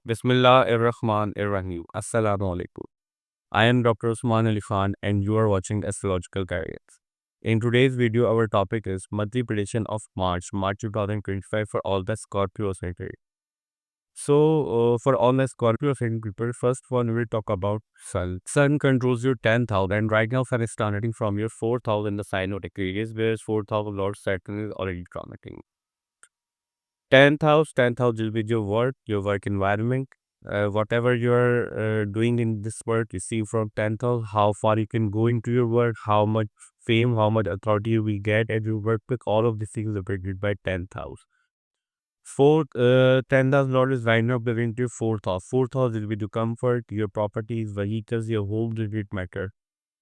Bismillah ar-Rahman ar-Rahim. Assalamu alaikum. I am Dr. Usman Ali Khan and you are watching Astrological Guidance. In today's video, our topic is monthly prediction of March 2025 for all the Scorpio sign. For all the Scorpio sign people, first one we will talk about Sun. Sun controls your 10th house, and right now Sun is starting from your 4th house in the sign of Aquarius, whereas 4th house Lord Saturn is already transitting. 10th house will be your work environment. Whatever you're doing in this work, you see from 10th house how far you can go into your work, how much fame, how much authority you will get at your work. With all of these things are predicted by 10th house. 10th house Lord is right now between your 4th house. 4th house will be the comfort, your properties, vehicles, your home will it matter.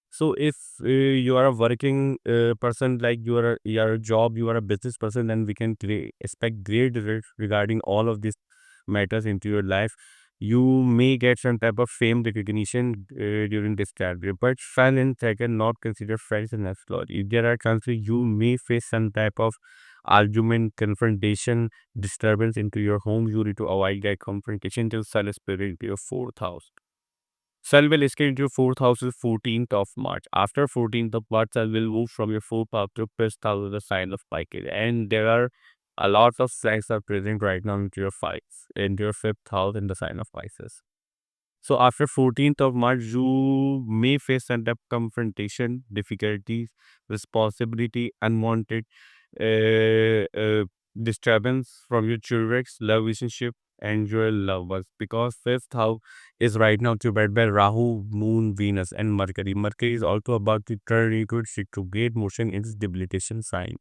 So if you are a working person, like you are a job, you are a business person, then we can expect great results regarding all of these matters into your life. You may get some type of fame recognition during this career, but fan and second not consider friends and astrology. If there are chances you may face some type of argument, confrontation, disturbance into your home. You need to avoid that confrontation till Sun is spirit into your 4th house. Sun will escape into your 4th house is 14th of March. After 14th of March, Sun will move from your 4th house to 5th house of the sign of Pisces. And there are a lot of signs are present right now into your 5th house in the sign of Pisces. So after 14th of March, you may face some type of confrontation, difficulties, responsibility, unwanted uh, uh, disturbance from your children, love relationship, and your loved ones. Because 5th house is right now occupied by Rahu, Moon, Venus, and Mercury. Mercury is also about to turn into retrograde motion in its debilitation sign.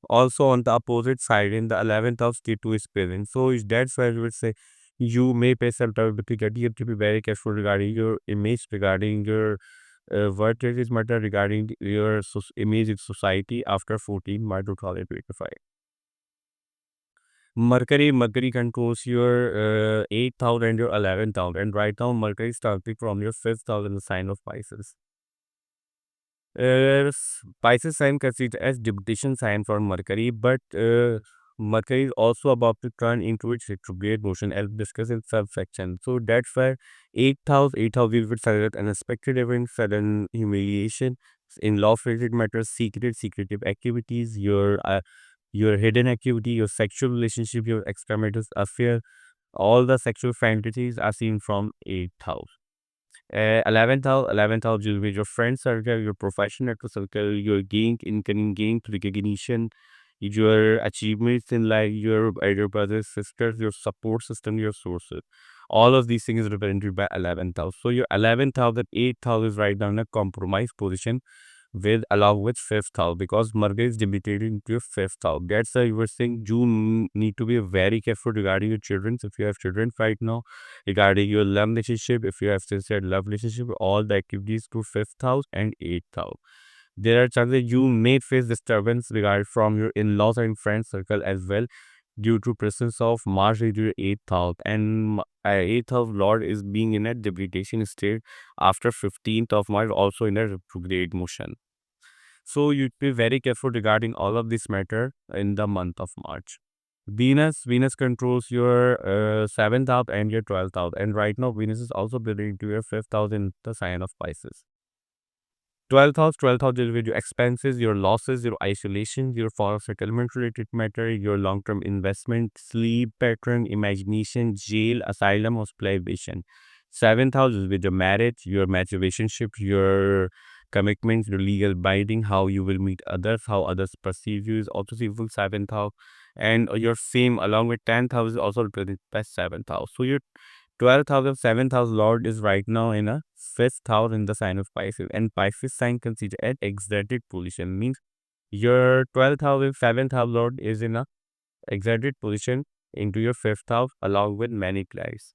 Also on the opposite side, in the 11th house, Ketu is present. So that's why I would say you may face some type of difficulty. You have to be very careful regarding your image, regarding your what it is matter regarding your image in society after 14 March 2025. Mercury controls your 8th house and your 11th house. And right now, Mercury is starting from your 5th house in the sign of Pisces. Pisces sign considered as debilitation sign for Mercury, but Mercury is also about to turn into its retrograde motion as discussed in subsection. So that's why 8th house will be sudden unexpected event, sudden humiliation, in love related matters, secretive activities, your hidden activity, your sexual relationship, your extramarital affair, all the sexual fantasies are seen from 8th house. 11th house will be your friend circle, your professional circle, your gain, incoming gain, recognition, your achievements in life, your elder brothers, sisters, your support system, your sources. All of these things are represented by 11th house. So your 11th house and 8th house is right now in a compromise position with along with 5th house, because Mercury is debilitated into your 5th house. That's why you were saying you need to be very careful regarding your children. If you have children right now, regarding your love relationship, if you have sincere love relationship, all the activities to 5th house and 8th house. There are chances you may face disturbance regarding from your in-laws and friend circle as well, due to presence of Mars into your 8th house, and 8th house Lord is being in a debilitation state after 15th of March, also in a retrograde motion. So you'd be very careful regarding all of this matter in the month of March. Venus controls your 7th house and your 12th house, and right now Venus is also building to your 5th house in the sign of Pisces. 12th house deals with your expenses, your losses, your isolation, your foreign settlement related matter, your long-term investment, sleep pattern, imagination, jail, asylum, hospitalization. 7th house is with your marriage, your marriage relationship, your commitments, your legal binding, how you will meet others, how others perceive you is also seen from 7th house. And your fame along with 10th house is also represented by 7th house. So your 12th house of 7th house Lord is right now in a 5th house in the sign of Pisces, and Pisces sign considered an exalted position, means your 12th house and 7th house Lord is in a exalted position into your 5th house along with many planets.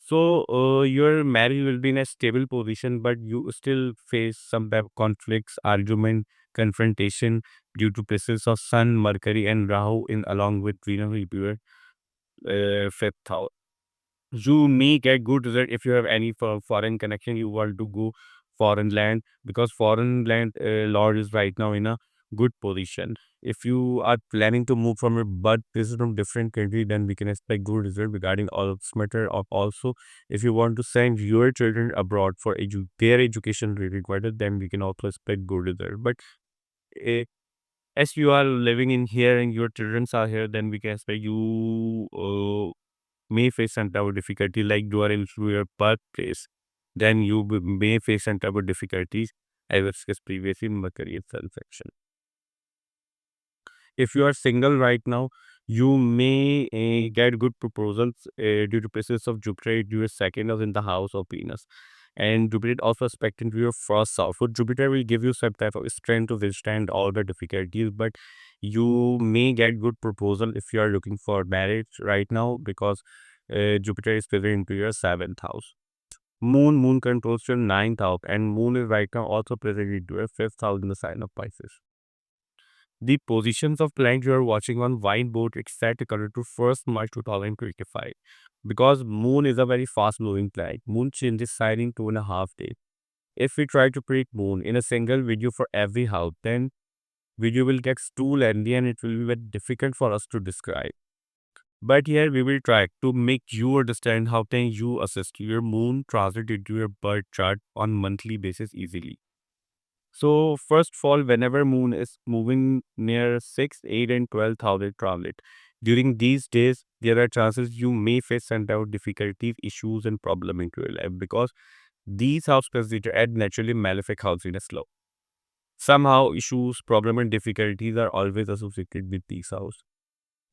So your marriage will be in a stable position, but you still face some type of conflicts, argument, confrontation due to presence of Sun, Mercury, and Rahu in along with Venus in your 5th house. You may get good result if you have any foreign connection, you want to go foreign land, because foreign land Lord is right now in a good position. If you are planning to move from your birthplace from different country, then we can expect good result regarding all of this matter. Of also, if you want to send your children abroad for their education required, then we can also expect good result. But uh, as you are living in here and your children are here, then we can expect you may face some type of difficulty like you are in your birthplace. Then you may face some type of difficulties as discussed previously in my career section. If you are single right now, you may get good proposals due to presence of Jupiter due to second house in the house of Venus. And Jupiter also aspect into your first house. So Jupiter will give you some type of strength to withstand all the difficulties, but you may get good proposal if you are looking for marriage right now because Jupiter is present into your seventh house. Moon controls your ninth house, and Moon is right now also present into your fifth house in the sign of Pisces. The positions of planet you are watching on whiteboard it's set according to 1st March 2025. Because Moon is a very fast moving planet. Moon changes sign in 2.5 days. If we try to predict Moon in a single video for every house, then video will get too lengthy and it will be very difficult for us to describe. But here we will try to make you understand how can you assist your Moon transit into your birth chart on monthly basis easily. So first of all, whenever moon is moving near 6, 8 and 12,000 transit, during these days, there are chances you may face some doubt, difficulties, issues and problem into your life because these house consider add naturally malefic house in a slow. Somehow issues, problem and difficulties are always associated with these house.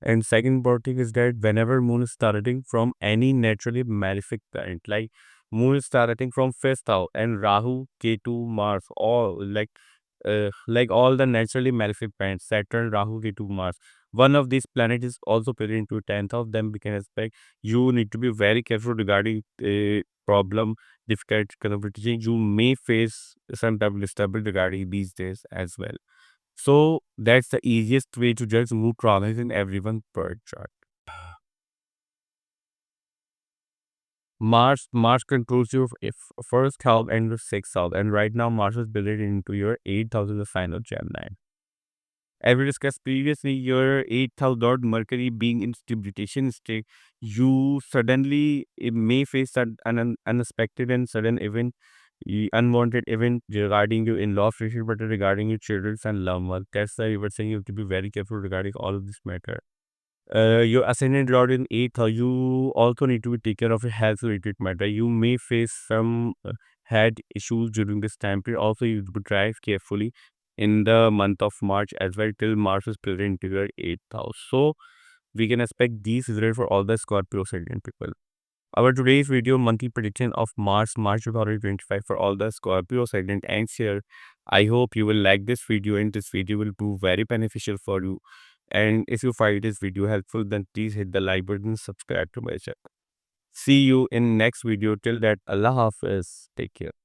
And second important thing is that whenever moon is starting from any naturally malefic planet, like moon is starting from fifth house and Rahu, Ketu, Mars, all like all the naturally malefic planets, Saturn, Rahu, Ketu, Mars. One of these planets is also put into 10th house. Then we can expect you need to be very careful regarding problem, difficult conversation. You may face some type of disturbance regarding these days as well. So that's the easiest way to judge mood traumas in everyone's birth chart. Mars controls your first house and your sixth house, and right now Mars is built into your 8th house, the sign of Gemini. As we discussed previously, your 8th house Lord Mercury being in debilitation state, you suddenly may face an unexpected and sudden event, unwanted event regarding your in-law relationship, but regarding your children and loved ones. That's why we were saying you have to be very careful regarding all of this matter. Your ascendant lord in 8th house, you also need to take care of your health related matter. You may face some head issues during this time period. Also, you have to drive carefully in the month of March as well till Mars is present in your 8th house. So, we can expect these results for all the Scorpio ascendant people. Our today's video monthly prediction of March 2025 for all the Scorpio ascendant ends here. I hope you will like this video and this video will prove very beneficial for you. And if you find this video helpful, then please hit the like button and subscribe to my channel. See you in next video. Till that, Allah Hafiz. Take care.